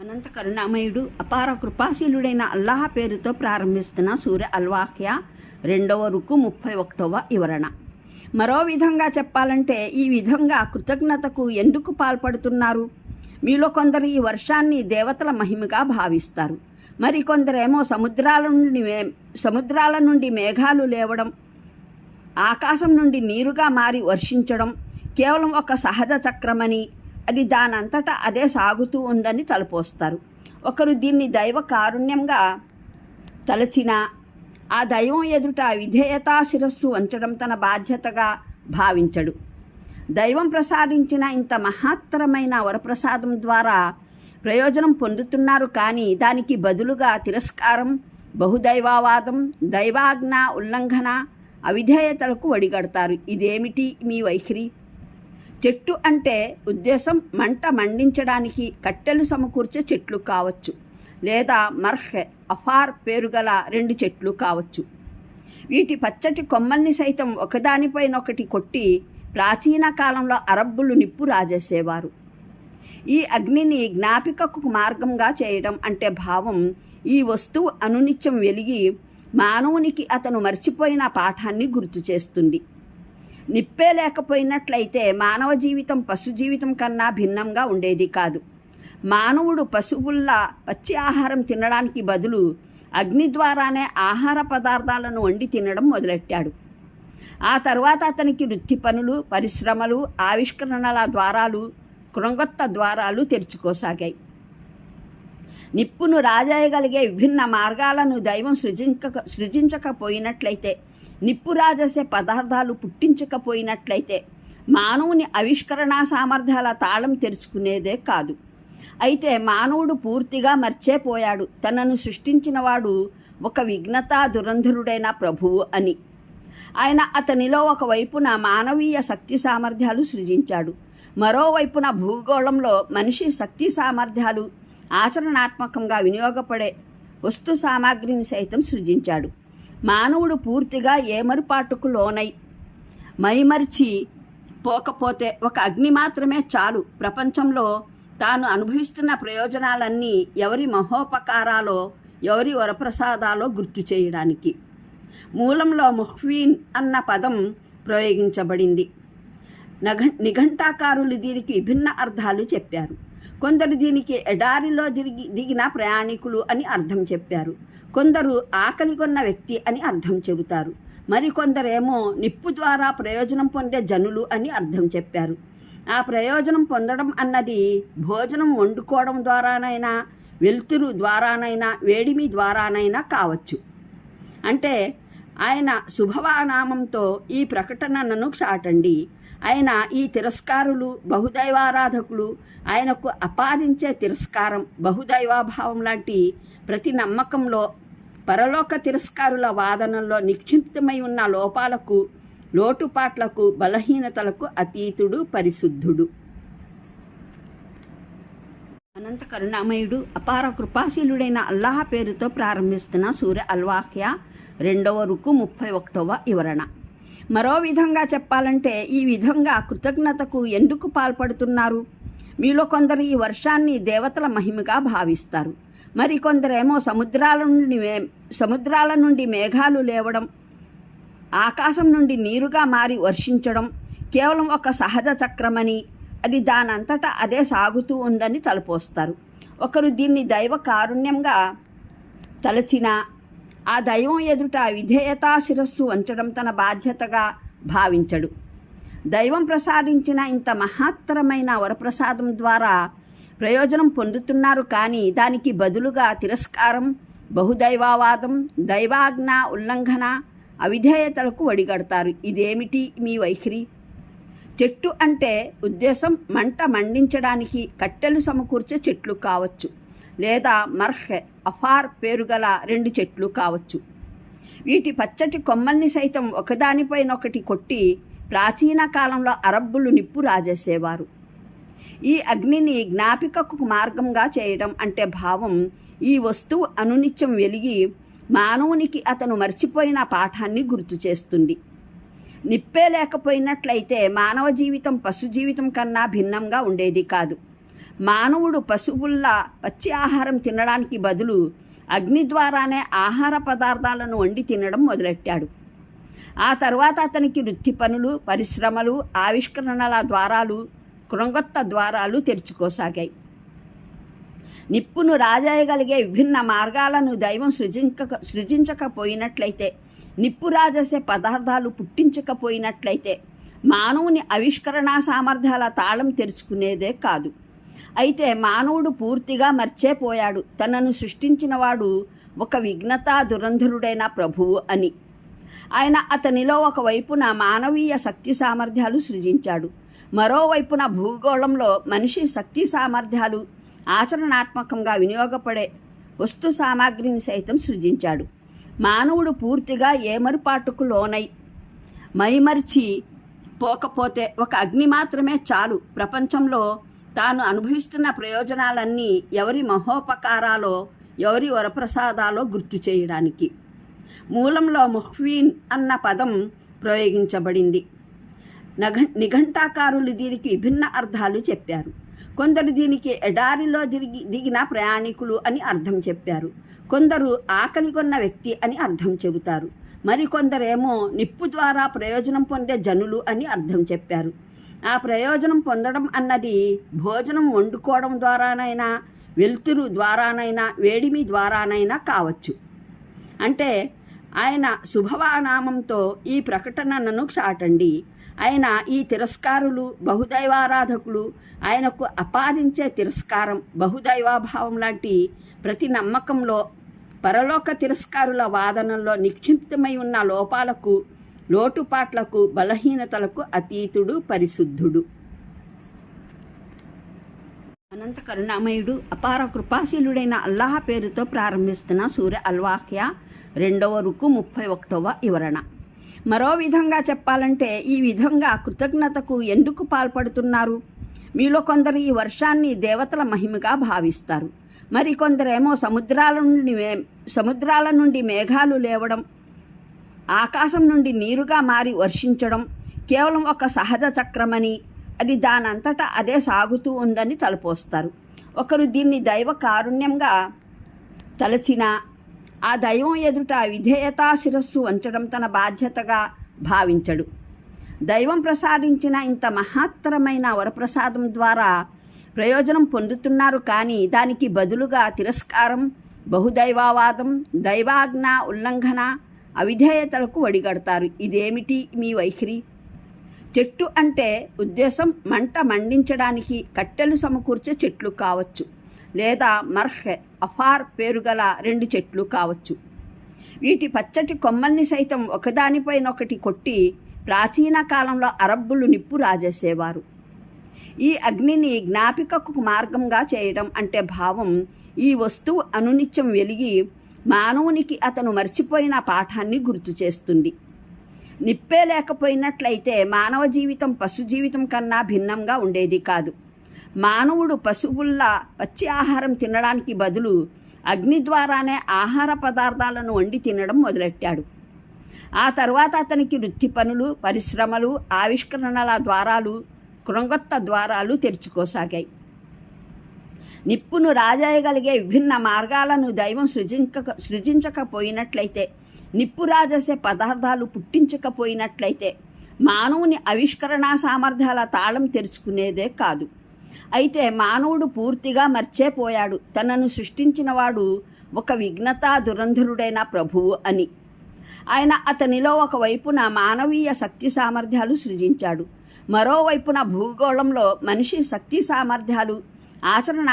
అనంత కరుణామయుడు అపార కృపాశీలుడైన అల్లాహ్ పేరుతో ప్రారంభిస్తున్న సూర్య అల్వాఖ్య 2వ రుకు 31వ వివరణ. మరో విధంగా చెప్పాలంటే ఈ విధంగా కృతజ్ఞతకు ఎందుకు పాల్పడుతున్నారు? మీలో కొందరు ఈ వర్షాన్ని దేవతల మహిమగా భావిస్తారు. మరికొందరేమో సముద్రాల నుండి మేఘాలు లేవడం, ఆకాశం నుండి నీరుగా మారి వర్షించడం కేవలం ఒక సహజ చక్రమని, అది దానంతటా అదే సాగుతూ ఉందని తలపోస్తారు. ఒకరు దీన్ని దైవ కారుణ్యంగా తలచినా ఆ దైవం ఎదుట విధేయతా శిరస్సు వంచడం తన బాధ్యతగా భావించడు. దైవం ప్రసాదించిన ఇంత మహత్తరమైన వరప్రసాదం ద్వారా ప్రయోజనం పొందుతున్నారు, కానీ దానికి బదులుగా తిరస్కారం, బహుదైవవాదం, దైవాజ్ఞ ఉల్లంఘన, అవిధేయతలకు వడిగడతారు. ఇదేమిటి మీ వైఖరి? చెట్టు అంటే ఉద్దేశం మంట మండించడానికి కట్టెలు సమకూర్చే చెట్లు కావచ్చు, లేదా మర్హ్, అఫార్ పేరుగల 2 చెట్లు కావచ్చు. వీటి పచ్చటి కొమ్మల్ని సైతం ఒకదానిపైనొకటి కొట్టి ప్రాచీన కాలంలో అరబ్బులు నిప్పు రాజేసేవారు. ఈ అగ్నిని జ్ఞాపికకు మార్గంగా చేయడం అంటే భావం ఈ వస్తువు అనునిత్యం వెలిగి మానవునికి అతను మర్చిపోయిన పాఠాన్ని గుర్తు చేస్తుంది. నిప్పే లేకపోయినట్లయితే మానవ జీవితం పశు జీవితం కన్నా భిన్నంగా ఉండేది కాదు. మానవుడు పశువుల్లా పచ్చి ఆహారం తినడానికి బదులు అగ్ని ద్వారానే ఆహార పదార్థాలను వండి తినడం మొదలెట్టాడు. ఆ తర్వాత అతనికి వృత్తి పనులు, పరిశ్రమలు, ఆవిష్కరణల ద్వారాలు, కృంగొత్త ద్వారాలు తెరుచుకోసాగాయి. నిప్పును రాజేయగలిగే విభిన్న మార్గాలను దైవం సృజించకపోయినట్లయితే, నిప్పు రాజేసే పదార్థాలు పుట్టించకపోయినట్లయితే మానవుని ఆవిష్కరణ సామర్థ్యాల తాళం తెరుచుకునేదే కాదు. అయితే మానవుడు పూర్తిగా మర్చిపోయాడు తనను సృష్టించినవాడు ఒక విఘ్నతా దురంధరుడైన ప్రభువు అని. ఆయన అతనిలో ఒకవైపున మానవీయ శక్తి సామర్థ్యాలు సృజించాడు, మరోవైపున భూగోళంలో మనిషి శక్తి సామర్థ్యాలు ఆచరణాత్మకంగా వినియోగపడే వస్తు సామాగ్రిని సైతం సృజించాడు. మానవుడు పూర్తిగా ఏమరుపాటుకు లోనై మైమరిచి పోకపోతే ఒక అగ్ని మాత్రమే చాలు ప్రపంచంలో తాను అనుభవిస్తున్న ప్రయోజనాలన్నీ ఎవరి మహోపకారాలో, ఎవరి వరప్రసాదాలో గుర్తు చేయడానికి. మూలంలో ముహ్వీన్ అన్న పదం ప్రయోగించబడింది. నిఘంటాకారులు దీనికి విభిన్న అర్థాలు చెప్పారు. కొందరు దీనికి ఎడారిలో దిగిన ప్రయాణికులు అని అర్థం చెప్పారు. కొందరు ఆకలి కొన్న వ్యక్తి అని అర్థం చెబుతారు. మరికొందరేమో నిప్పు ద్వారా ప్రయోజనం పొందే జనులు అని అర్థం చెప్పారు. ఆ ప్రయోజనం పొందడం అన్నది భోజనం వండుకోవడం ద్వారానైనా, వెలుతురు ద్వారానైనా, వేడిమి ద్వారానైనా కావచ్చు. అంటే ఆయన శుభవానామంతో ఈ ప్రకటనను చాటండి. ఆయన ఈ తిరస్కారులు, బహుదైవారాధకులు ఆయనకు అపాదించే తిరస్కారం, బహుదైవాభావం లాంటి ప్రతి నమ్మకంలో, పరలోక తిరస్కారుల వాదనల్లో నిక్షిప్తమై ఉన్న లోపాలకు, లోటుపాట్లకు, బలహీనతలకు అతీతుడు, పరిశుద్ధుడు. అనంత కరుణామయుడు అపార కృపాశీలుడైన అల్లాహ్ పేరుతో ప్రారంభిస్తున్న సూర్య అల్వాఖ్య 2వ రుకు 31వ వివరణ. మరో విధంగా చెప్పాలంటే ఈ విధంగా కృతజ్ఞతకు ఎందుకు పాల్పడుతున్నారు? మీలో కొందరు ఈ వర్షాన్ని దేవతల మహిమగా భావిస్తారు. మరికొందరేమో సముద్రాల నుండి మేఘాలు లేవడం, ఆకాశం నుండి నీరుగా మారి వర్షించడం కేవలం ఒక సహజ చక్రమని, అది దానంతటా అదే సాగుతూ ఉందని తలపోస్తారు. ఒకరు దీన్ని దైవ కారుణ్యంగా తలచినా ఆ దైవం ఎదుట విధేయతా శిరస్సు వంచడం తన బాధ్యతగా భావించడు. దైవం ప్రసాదించిన ఇంత మహత్తరమైన వరప్రసాదం ద్వారా ప్రయోజనం పొందుతున్నారు, కానీ దానికి బదులుగా తిరస్కారం, బహుదైవవాదం, దైవాజ్ఞ ఉల్లంఘన, అవిధేయతలకు వడిగడతారు. ఇదేమిటి మీ వైఖరి? చెట్టు అంటే ఉద్దేశం మంట మండించడానికి కట్టెలు సమకూర్చే చెట్లు కావచ్చు, లేదా మర్హ్, అఫార్ పేరుగల 2 చెట్లు కావచ్చు. వీటి పచ్చటి కొమ్మల్ని సైతం ఒకదానిపైనొకటి కొట్టి ప్రాచీన కాలంలో అరబ్బులు నిప్పు రాజేసేవారు. ఈ అగ్నిని జ్ఞాపికకు మార్గంగా చేయడం అంటే భావం ఈ వస్తువు అనునిత్యం వెలిగి మానవునికి అతను మర్చిపోయిన పాఠాన్ని గుర్తు చేస్తుంది. నిప్పే లేకపోయినట్లయితే మానవ జీవితం పశు జీవితం కన్నా భిన్నంగా ఉండేది కాదు. మానవుడు పశువుల్లా పచ్చి ఆహారం తినడానికి బదులు అగ్ని ద్వారానే ఆహార పదార్థాలను వండి తినడం మొదలెట్టాడు. ఆ తర్వాత అతనికి వృత్తి పనులు, పరిశ్రమలు, ఆవిష్కరణల ద్వారాలు, కృంగొత్త ద్వారాలు తెరుచుకోసాగాయి. నిప్పును రాజేయగలిగే విభిన్న మార్గాలను దైవం సృజించకపోయినట్లయితే, నిప్పు రాజేసే పదార్థాలు పుట్టించకపోయినట్లయితే మానవుని ఆవిష్కరణా సామర్థ్యాల తాళం తెరుచుకునేదే కాదు. అయితే మానవుడు పూర్తిగా మర్చేపోయాడు తనను సృష్టించినవాడు ఒక విఘ్నతా దురంధరుడైన ప్రభువు అని. ఆయన అతనిలో ఒకవైపున మానవీయ శక్తి సామర్థ్యాలు సృజించాడు, మరోవైపున భూగోళంలో మనిషి శక్తి సామర్థ్యాలు ఆచరణాత్మకంగా వినియోగపడే వస్తు సామాగ్రిని సైతం సృజించాడు. మానవుడు పూర్తిగా ఏమరుపాటుకు లోనై మైమరిచి పోకపోతే ఒక అగ్ని మాత్రమే చాలు ప్రపంచంలో తాను అనుభవిస్తున్న ప్రయోజనాలన్నీ ఎవరి మహోపకారాలో, ఎవరి వరప్రసాదాలో గుర్తు చేయడానికి. మూలంలో ముహ్వీన్ అన్న పదం ప్రయోగించబడింది. నిఘంటాకారులు దీనికి విభిన్న అర్థాలు చెప్పారు. కొందరు దీనికి ఎడారిలో దిగిన ప్రయాణికులు అని అర్థం చెప్పారు. కొందరు ఆకలిగొన్న వ్యక్తి అని అర్థం చెబుతారు. మరికొందరేమో నిప్పు ద్వారా ప్రయోజనం పొందే జనులు అని అర్థం చెప్పారు. ఆ ప్రయోజనం పొందడం అన్నది భోజనం వండుకోవడం ద్వారానైనా, వెలుతురు ద్వారానైనా, వేడిమి ద్వారానైనా కావచ్చు. అంటే ఆయన శుభవానామంతో ఈ ప్రకటనను చాటండి. ఆయన ఈ తిరస్కారులు, బహుదైవారాధకులు ఆయనకు అపాదించే తిరస్కారం, బహుదైవాభావం లాంటి ప్రతి నమ్మకంలో, పరలోక తిరస్కారుల వాదనల్లో నిక్షిప్తమై ఉన్న లోపాలకు, లోటుపాట్లకు, బలహీనతలకు అతీతుడు, పరిశుద్ధుడు. అనంత కరుణామయుడు, అపార కృపాశీలుడైన అల్లాహ్ పేరుతో ప్రారంభిస్తున్న సూర అల్-వాఖియా 2వ రుకు 31వ వివరణ. మరో విధంగా చెప్పాలంటే, ఈ విధంగా కృతజ్ఞతకు ఎందుకు పాల్పడుతున్నారు? మీలో కొందరు ఈ వర్షాన్ని దేవతల మహిమగా భావిస్తారు. మరికొందరేమో సముద్రాల నుండి మేఘాలు లేవడం, ఆకాశం నుండి నీరుగా మారి వర్షించడం కేవలం ఒక సహజ చక్రమని, అది దానంతటా అదే సాగుతూ ఉందని తలపోస్తారు. ఒకరు దీన్ని దైవ కారుణ్యంగా తలచినా ఆ దైవం ఎదుట విధేయతా శిరస్సు వంచడం తన బాధ్యతగా భావించడు. దైవం ప్రసాదించిన ఇంత మహత్తరమైన వరప్రసాదం ద్వారా ప్రయోజనం పొందుతున్నారు, కానీ దానికి బదులుగా తిరస్కారం, బహుదైవవాదం, దైవాజ్ఞ ఉల్లంఘన, అవిధేయతలకు వడిగడతారు. ఇదేమిటి మీ వైఖరి? చెట్టు అంటే ఉద్దేశం మంట మండించడానికి కట్టెలు సమకూర్చే చెట్లు కావచ్చు, లేదా మర్హ్, అఫార్ పేరుగల 2 చెట్లు కావచ్చు. వీటి పచ్చటి కొమ్మల్ని సైతం ఒకదానిపైనొకటి కొట్టి ప్రాచీన కాలంలో అరబ్బులు నిప్పు రాజేసేవారు. ఈ అగ్నిని జ్ఞాపికకు మార్గంగా చేయడం అంటే భావం ఈ వస్తువు అనునిత్యం వెలిగి మానవునికి అతను మర్చిపోయిన పాఠాన్ని గుర్తు చేస్తుంది. నిప్పే లేకపోయినట్లయితే మానవ జీవితం పశు జీవితం కన్నా భిన్నంగా ఉండేది కాదు. మానవుడు పశువుల్లా పచ్చి ఆహారం తినడానికి బదులు అగ్ని ద్వారానే ఆహార పదార్థాలను వండి తినడం మొదలెట్టాడు. ఆ తర్వాత అతనికి వృత్తి పనులు, పరిశ్రమలు, ఆవిష్కరణల ద్వారాలు, కృంగొత్త ద్వారాలు తెరుచుకోసాగాయి. నిప్పును రాజేయగలిగే విభిన్న మార్గాలను దైవం సృజించకపోయినట్లయితే, నిప్పు రాజేసే పదార్థాలు పుట్టించకపోయినట్లయితే మానవుని ఆవిష్కరణా సామర్థ్యాల తాళం తెరుచుకునేదే కాదు. అయితే మానవుడు పూర్తిగా మర్చేపోయాడు తనను సృష్టించినవాడు ఒక విఘ్నతా దురంధరుడైన ప్రభువు అని. ఆయన అతనిలో ఒకవైపున మానవీయ శక్తి సామర్థ్యాలు సృజించాడు, మరోవైపున భూగోళంలో మనిషి శక్తి సామర్థ్యాలు ఆచరణాత్మకంగా